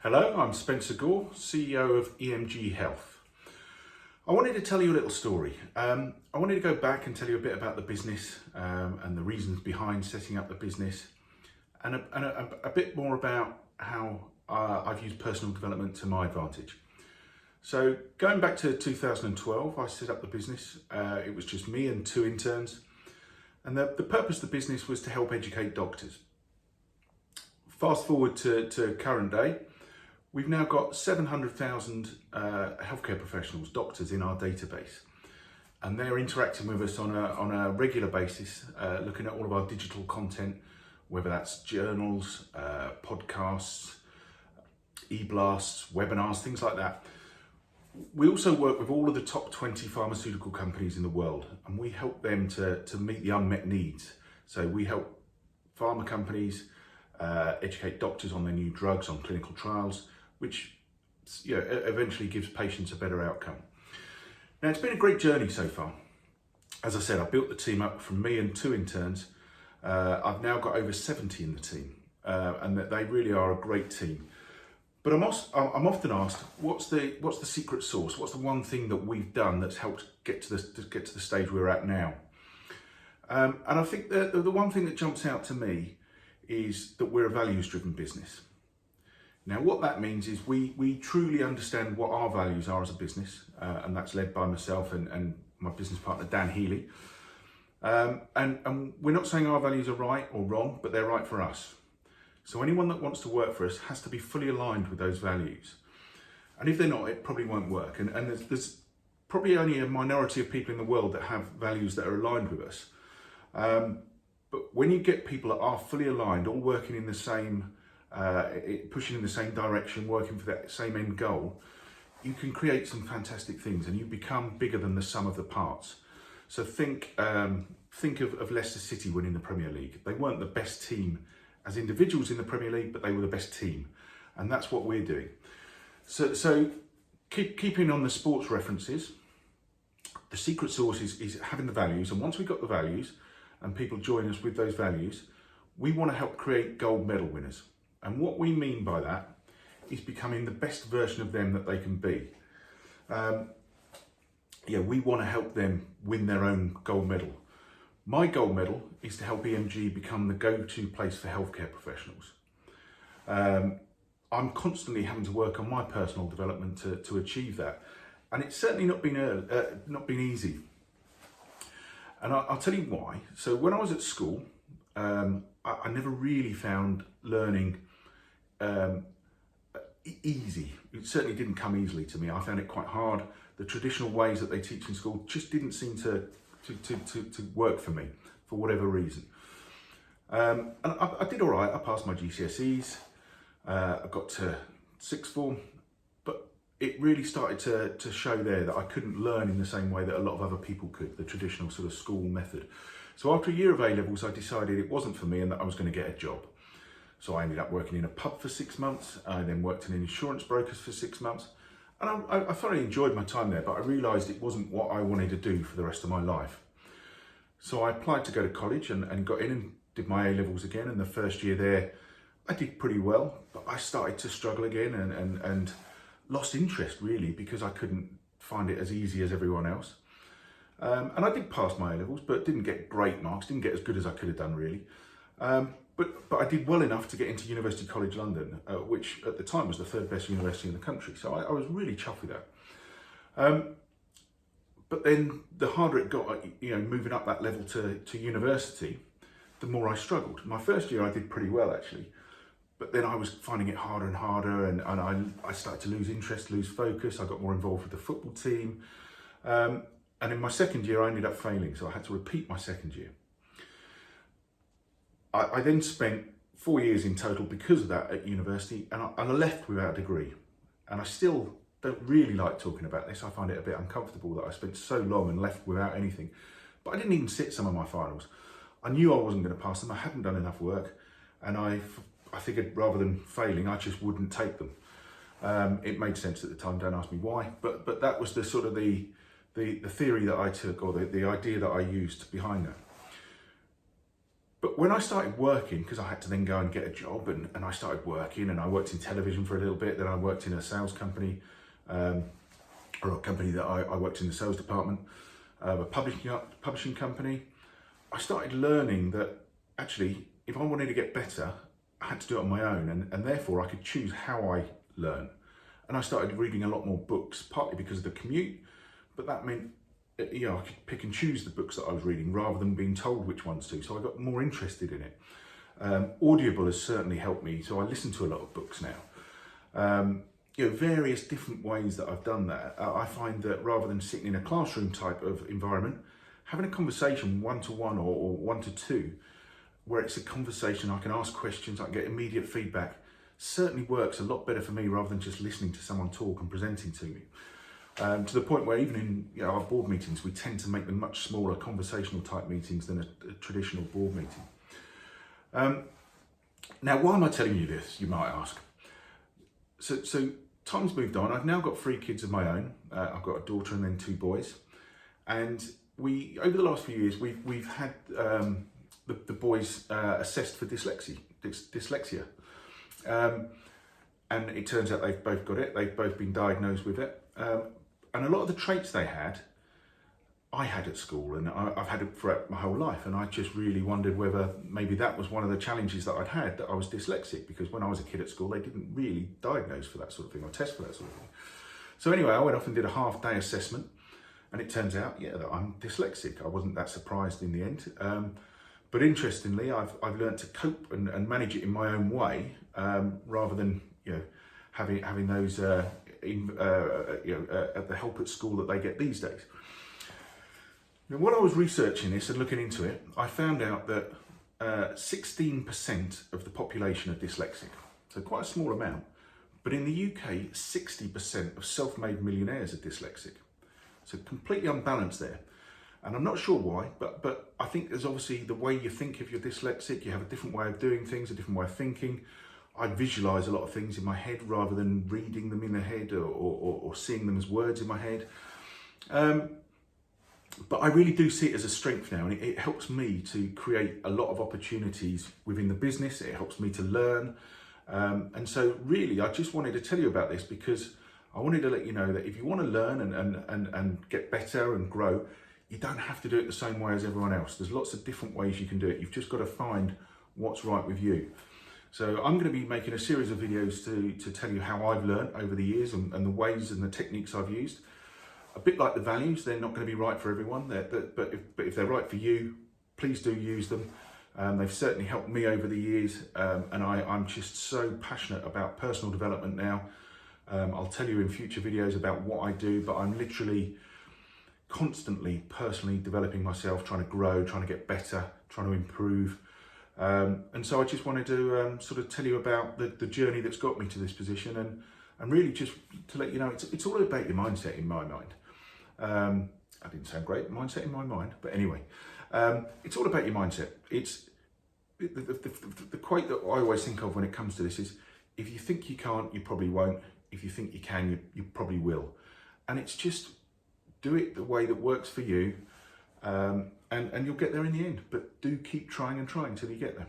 Hello, I'm Spencer Gore, CEO of EMG-Health. I wanted to tell you a little story. I wanted to go back and tell you a bit about the business and the reasons behind setting up the business, and a bit more about how I've used personal development to my advantage. So going back to 2012, I set up the business. It was just me and 2 interns, and the purpose of the business was to help educate doctors. Fast forward to current day, we've now got 700,000 healthcare professionals, doctors in our database, and they're interacting with us on a regular basis, looking at all of our digital content, whether that's journals, podcasts, e-blasts, webinars, things like that. We also work with all of the top 20 pharmaceutical companies in the world, and we help them to meet the unmet needs. So we help pharma companies educate doctors on their new drugs, on clinical trials, which eventually gives patients a better outcome. Now, it's been a great journey so far. As I said, I built the team up from me and 2 interns. I've now got over 70 in the team, and that they really are a great team. But I'm often asked, what's the secret sauce? What's the one thing that we've done that's helped get to the stage we're at now? And I think that the one thing that jumps out to me is that we're a values-driven business. Now, what that means is we truly understand what our values are as a business, and that's led by myself and my business partner, Dan Healy. And we're not saying our values are right or wrong, but they're right for us. So anyone that wants to work for us has to be fully aligned with those values. And if they're not, it probably won't work. And there's probably only a minority of people in the world that have values that are aligned with us. But when you get people that are fully aligned, all working in the same, pushing in the same direction, working for that same end goal, you can create some fantastic things, and you become bigger than the sum of the parts. So think of Leicester City winning the Premier League. They weren't the best team as individuals in the Premier League, but they were the best team, and that's what we're doing. So keeping on the sports references, the secret sauce is having the values, and once we've got the values and people join us with those values, we want to help create gold medal winners. And what we mean by that is becoming the best version of them that they can be. We want to help them win their own gold medal. My gold medal is to help EMG become the go-to place for healthcare professionals. I'm constantly having to work on my personal development to achieve that, and it's certainly not been easy. And I'll tell you why. So when I was at school, I never really found learning easy. It certainly didn't come easily to me. I found it quite hard. The traditional ways that they teach in school just didn't seem to work for me, for whatever reason. And I did all right. I passed my GCSEs. I got to 6th form, but it really started to show there that I couldn't learn in the same way that a lot of other people could, the traditional sort of school method. So after a year of A-levels, I decided it wasn't for me and that I was going to get a job. So I ended up working in a pub for 6 months. I then worked in an insurance brokers for 6 months. And I thoroughly enjoyed my time there, but I realised it wasn't what I wanted to do for the rest of my life. So I applied to go to college and got in and did my A-levels again. And the first year there, I did pretty well, but I started to struggle again and lost interest really, because I couldn't find it as easy as everyone else. And I did pass my A-levels, but didn't get great marks, didn't get as good as I could have done really. But I did well enough to get into University College London, which at the time was the 3rd best university in the country. So I was really chuffed with that. But then the harder it got, moving up that level to university, the more I struggled. My first year I did pretty well actually, but then I was finding it harder and harder, and I started to lose interest, lose focus. I got more involved with the football team. And in my second year, I ended up failing, so I had to repeat my second year. I then spent 4 years in total because of that at university, and I left without a degree. And I still don't really like talking about this. I find it a bit uncomfortable that I spent so long and left without anything. But I didn't even sit some of my finals. I knew I wasn't going to pass them. I hadn't done enough work, and I figured rather than failing, I just wouldn't take them. It made sense at the time. Don't ask me why, but that was the sort of the theory that I took, or the idea that I used behind that. But when I started working, because I had to then go and get a job, and I started working, and I worked in television for a little bit, then I worked in a sales company, or a company that I worked in the sales department, a publishing company. I started learning that actually, if I wanted to get better, I had to do it on my own, and therefore I could choose how I learn. And I started reading a lot more books, partly because of the commute, but that meant, you know, I could pick and choose the books that I was reading rather than being told which ones to. So I got more interested in it. Audible has certainly helped me, so I listen to a lot of books now. You know, various different ways that I've done that. I find that rather than sitting in a classroom type of environment, having a conversation one-to-one or one-to-two, where it's a conversation, I can ask questions, I can get immediate feedback, certainly works a lot better for me rather than just listening to someone talk and presenting to me. To the point where even in, you know, our board meetings, we tend to make them much smaller conversational type meetings than a traditional board meeting. Now, why am I telling you this, you might ask? So time's moved on. I've now got 3 kids of my own. I've got a daughter and then 2 boys. And over the last few years, we've had the boys assessed for dyslexia. And it turns out they've both got it. They've both been diagnosed with it. And a lot of the traits they had, I had at school, and I've had it throughout my whole life. And I just really wondered whether maybe that was one of the challenges that I'd had, that I was dyslexic, because when I was a kid at school, they didn't really diagnose for that sort of thing or test for that sort of thing. So anyway, I went off and did a half-day assessment, and it turns out, yeah, that I'm dyslexic. I wasn't that surprised in the end. But interestingly, I've learned to cope and manage it in my own way, rather than, you know, having those at the help at school that they get these days. Now, when I was researching this and looking into it, I found out that 16% of the population are dyslexic, so quite a small amount. But in the UK, 60% of self-made millionaires are dyslexic, so completely unbalanced there. And I'm not sure why, but I think there's obviously the way you think if you're dyslexic. You have a different way of doing things, a different way of thinking. I visualise a lot of things in my head rather than reading them in the head or seeing them as words in my head. But I really do see it as a strength now, and it helps me to create a lot of opportunities within the business. It helps me to learn. And so really, I just wanted to tell you about this because I wanted to let you know that if you want to learn and get better and grow, you don't have to do it the same way as everyone else. There's lots of different ways you can do it. You've just got to find what's right with you. So I'm going to be making a series of videos to tell you how I've learned over the years and the ways and the techniques I've used. A bit like the values, they're not going to be right for everyone, but if they're right for you, please do use them. They've certainly helped me over the years, and I'm just so passionate about personal development now. I'll tell you in future videos about what I do, but I'm literally constantly personally developing myself, trying to grow, trying to get better, trying to improve. And so I just wanted to sort of tell you about the journey that's got me to this position, and really just to let you know, it's all about your mindset in my mind. I didn't sound great, mindset in my mind, but anyway, it's all about your mindset. It's the quote that I always think of when it comes to this is, if you think you can't, you probably won't. If you think you can, you probably will. And it's just do it the way that works for you, and you'll get there in the end. But do keep trying and trying till you get there.